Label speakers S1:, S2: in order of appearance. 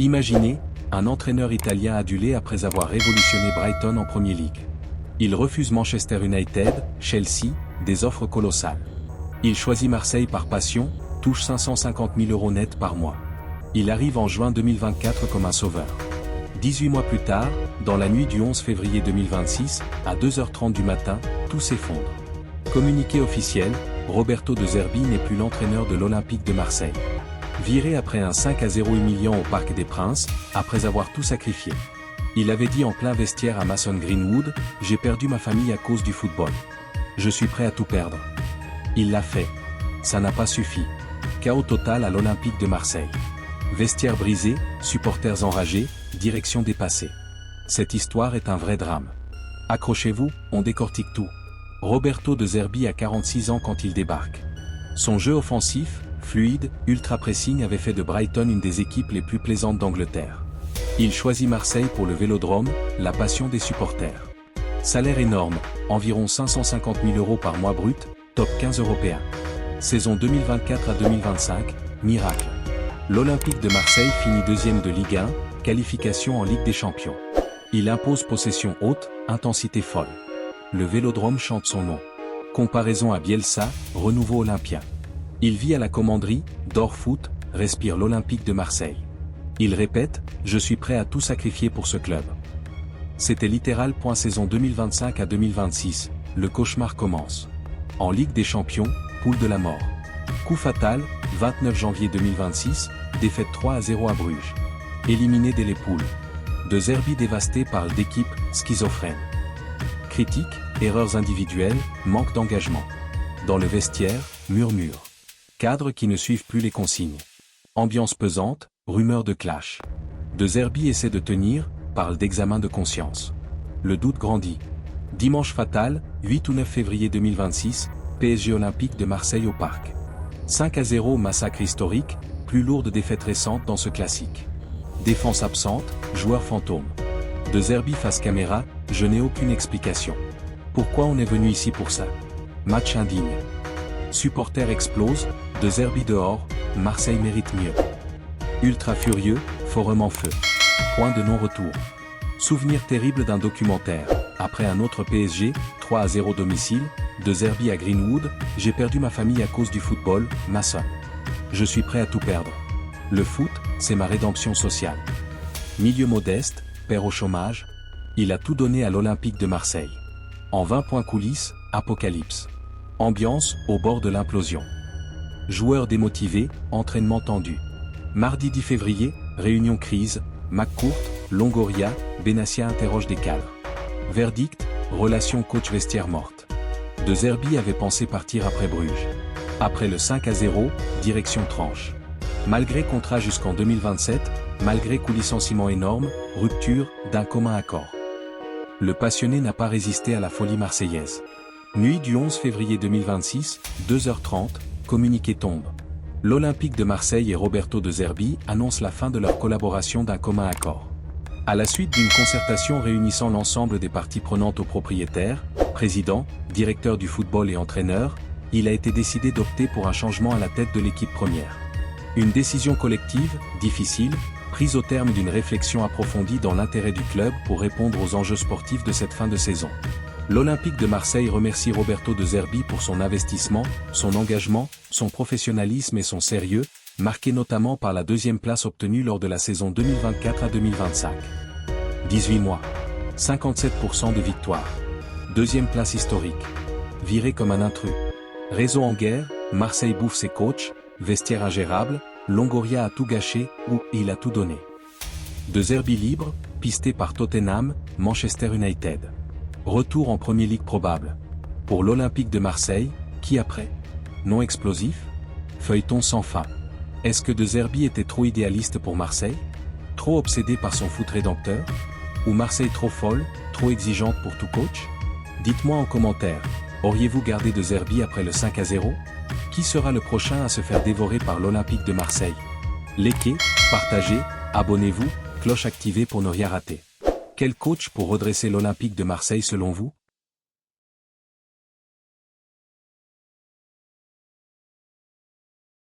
S1: Imaginez, un entraîneur italien adulé après avoir révolutionné Brighton en Premier League. Il refuse Manchester United, Chelsea, des offres colossales. Il choisit Marseille par passion, touche 550 000 € net par mois. Il arrive en juin 2024 comme un sauveur. 18 mois plus tard, dans la nuit du 11 février 2026, à 2h30 du matin, tout s'effondre. Communiqué officiel, Roberto De Zerbi n'est plus l'entraîneur de l'Olympique de Marseille. Viré après un 5-0 humiliant au Parc des Princes, après avoir tout sacrifié. Il avait dit en plein vestiaire à Mason Greenwood, « J'ai perdu ma famille à cause du football. Je suis prêt à tout perdre. » Il l'a fait. Ça n'a pas suffi. Chaos total à l'Olympique de Marseille. Vestiaire brisé, supporters enragés, direction dépassée. Cette histoire est un vrai drame. Accrochez-vous, on décortique tout. Roberto De Zerbi a 46 ans quand il débarque. Son jeu offensif, fluide, ultra-pressing avait fait de Brighton une des équipes les plus plaisantes d'Angleterre. Il choisit Marseille pour le Vélodrome, la passion des supporters. Salaire énorme, environ 550 000 € par mois brut, top 15 européen. Saison 2024 à 2025, miracle. L'Olympique de Marseille finit deuxième de Ligue 1, qualification en Ligue des Champions. Il impose possession haute, intensité folle. Le Vélodrome chante son nom. Comparaison à Bielsa, renouveau olympien. Il vit à la commanderie, dort foot, respire l'Olympique de Marseille. Il répète, je suis prêt à tout sacrifier pour ce club. C'était littéral. Saison 2025 à 2026, le cauchemar commence. En Ligue des Champions, poule de la mort. Coup fatal, 29 janvier 2026, défaite 3-0 à Bruges. Éliminé dès les poules. De Zerbi dévasté par d'équipes schizophrènes. Critiques, erreurs individuelles, manque d'engagement. Dans le vestiaire, murmures. Cadres qui ne suivent plus les consignes. Ambiance pesante, rumeurs de clash. De Zerbi essaie de tenir, parle d'examen de conscience. Le doute grandit. Dimanche fatal, 8 ou 9 février 2026, PSG Olympique de Marseille au Parc. 5-0 massacre historique, plus lourde défaite récente dans ce classique. Défense absente, joueur fantôme. De Zerbi face caméra, je n'ai aucune explication. Pourquoi on est venu ici pour ça? Match indigne. Supporters explosent, De Zerbi dehors, Marseille mérite mieux. Ultra furieux, forum en feu. Point de non-retour. Souvenir terrible d'un documentaire. Après un autre PSG, 3-0 domicile, De Zerbi à Greenwood, j'ai perdu ma famille à cause du football, Mason. Je suis prêt à tout perdre. Le foot, c'est ma rédemption sociale. Milieu modeste, père au chômage, il a tout donné à l'Olympique de Marseille. En 20 points coulisses, apocalypse. Ambiance, au bord de l'implosion. Joueurs démotivés, entraînement tendu. Mardi 10 février, réunion crise, McCourt, Longoria, Benassia interroge des cadres. Verdict, relation coach-vestiaire morte. De Zerbi avait pensé partir après Bruges. Après le 5-0, direction tranche. Malgré contrat jusqu'en 2027, malgré coup licenciement énorme, rupture, d'un commun accord. Le passionné n'a pas résisté à la folie marseillaise. Nuit du 11 février 2026, 2h30, communiqué tombe. L'Olympique de Marseille et Roberto De Zerbi annoncent la fin de leur collaboration d'un commun accord. À la suite d'une concertation réunissant l'ensemble des parties prenantes aux propriétaires, président, directeur du football et entraîneur, il a été décidé d'opter pour un changement à la tête de l'équipe première. Une décision collective, difficile, prise au terme d'une réflexion approfondie dans l'intérêt du club pour répondre aux enjeux sportifs de cette fin de saison. L'Olympique de Marseille remercie Roberto De Zerbi pour son investissement, son engagement, son professionnalisme et son sérieux, marqué notamment par la deuxième place obtenue lors de la saison 2024 à 2025. 18 mois. 57% de victoire. Deuxième place historique. Viré comme un intrus. Réseau en guerre, Marseille bouffe ses coachs, vestiaire ingérable, Longoria a tout gâché, ou il a tout donné. De Zerbi libre, pisté par Tottenham, Manchester United. Retour en Premier League probable. Pour l'Olympique de Marseille, qui après? Non explosif? Feuilleton sans fin. Est-ce que De Zerbi était trop idéaliste pour Marseille? Trop obsédé par son foot rédempteur? Ou Marseille trop folle, trop exigeante pour tout coach? Dites-moi en commentaire, auriez-vous gardé De Zerbi après le 5-0? Qui sera le prochain à se faire dévorer par l'Olympique de Marseille? Likez, partagez, abonnez-vous, cloche activée pour ne rien rater. Quel coach pour redresser l'Olympique de Marseille selon vous?